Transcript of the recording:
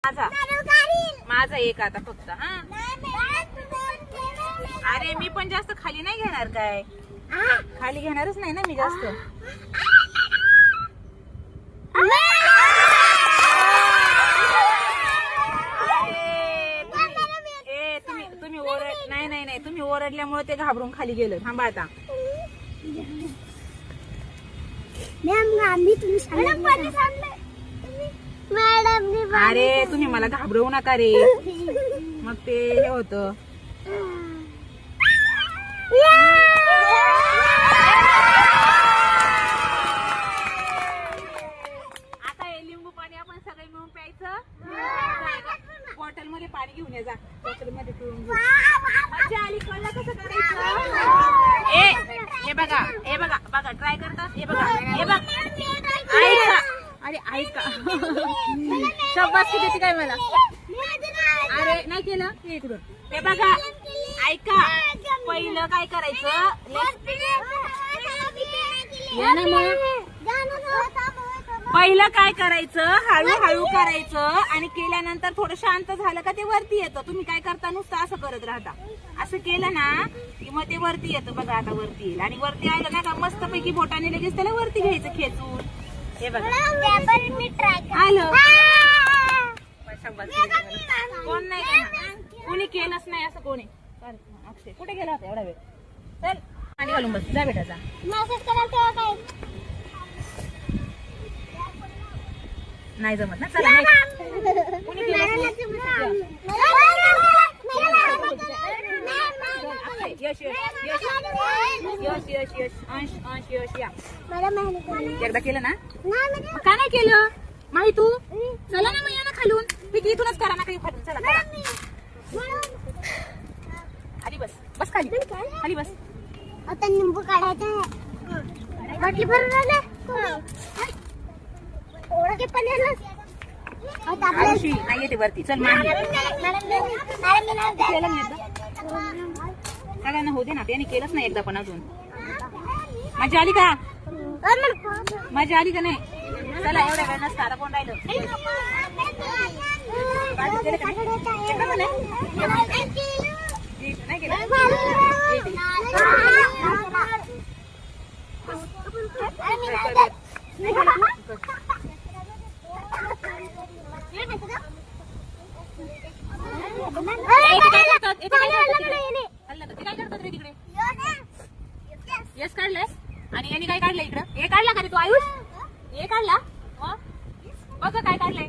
माझा माझा एक आता फक्त. हा अरे मी पण जास्त खाली नाही घेणार काय, खाली घेणारच नाही ना मी जास्त. तुम्ही ओरड नाही नाही नाही तुम्ही ओरडल्यामुळे ते घाबरून खाली गेलं. थांबा आता. अरे तुम्ही मला घाबरवू नका रे, मग ते हे होतं. आता हे लिंबू पाणी आपण सगळे मिळून प्यायचं. बॉटल मध्ये पाणी घेऊन ये जा, बॉटल मध्ये पिऊन घे. मजा आली, कळलं कसं करायचं. हे बघा हे बघा बघा ट्राय करतात. हे बघा हे बघ ऐका. अरे ऐका शाबास की देते काय मला. अरे नाही केलं हे इकडून. हे बघा ऐका, पहिलं काय करायचं, पहिलं काय करायचं, हळूहळू करायचं आणि केल्यानंतर थोडं शांत झालं का ते वरती येतं. तुम्ही काय करता, नुसतं असं करत राहता. असं केलं ना की मग ते वरती येतं. बघा आता वरती येईल आणि वरती आलं ना का मस्त पैकी बोटाने लगेच त्याला वरती घ्यायचं खेचून. हे बघा आलं. कोण नाही करणार, कोणी केलंच नाही असं कोणी. अक्षय कुठे गेला होता एवढा वेळ. चल पाणी घालून बस जा बेटा जा. नाही जमत ना. चला कोणी यश यश यश यश यश यश अंश अंश यश या. एकदा केलं ना, मग का नाही केलं माही तू. चला ना मग या ना खालून. मी इथूनच करा ना काही खालून. चला खाली बस, बस खाली खाली बस. आता लिंबू काढायचं. बाटली भरून आलं नाही येते वरती. चल सगळ्यांना होते ना, त्याने केलंच नाही एकदा पण अजून. मजा आली का, मजा आली का नाही. चला एवढ्या वेळ नसतं आता कोण राहिलं. नाही केलं यस काढलंय आणि यांनी काय काढलं इकडं. हे काढला का रे तू आयुष, हे काढला बघ काय काढलंय.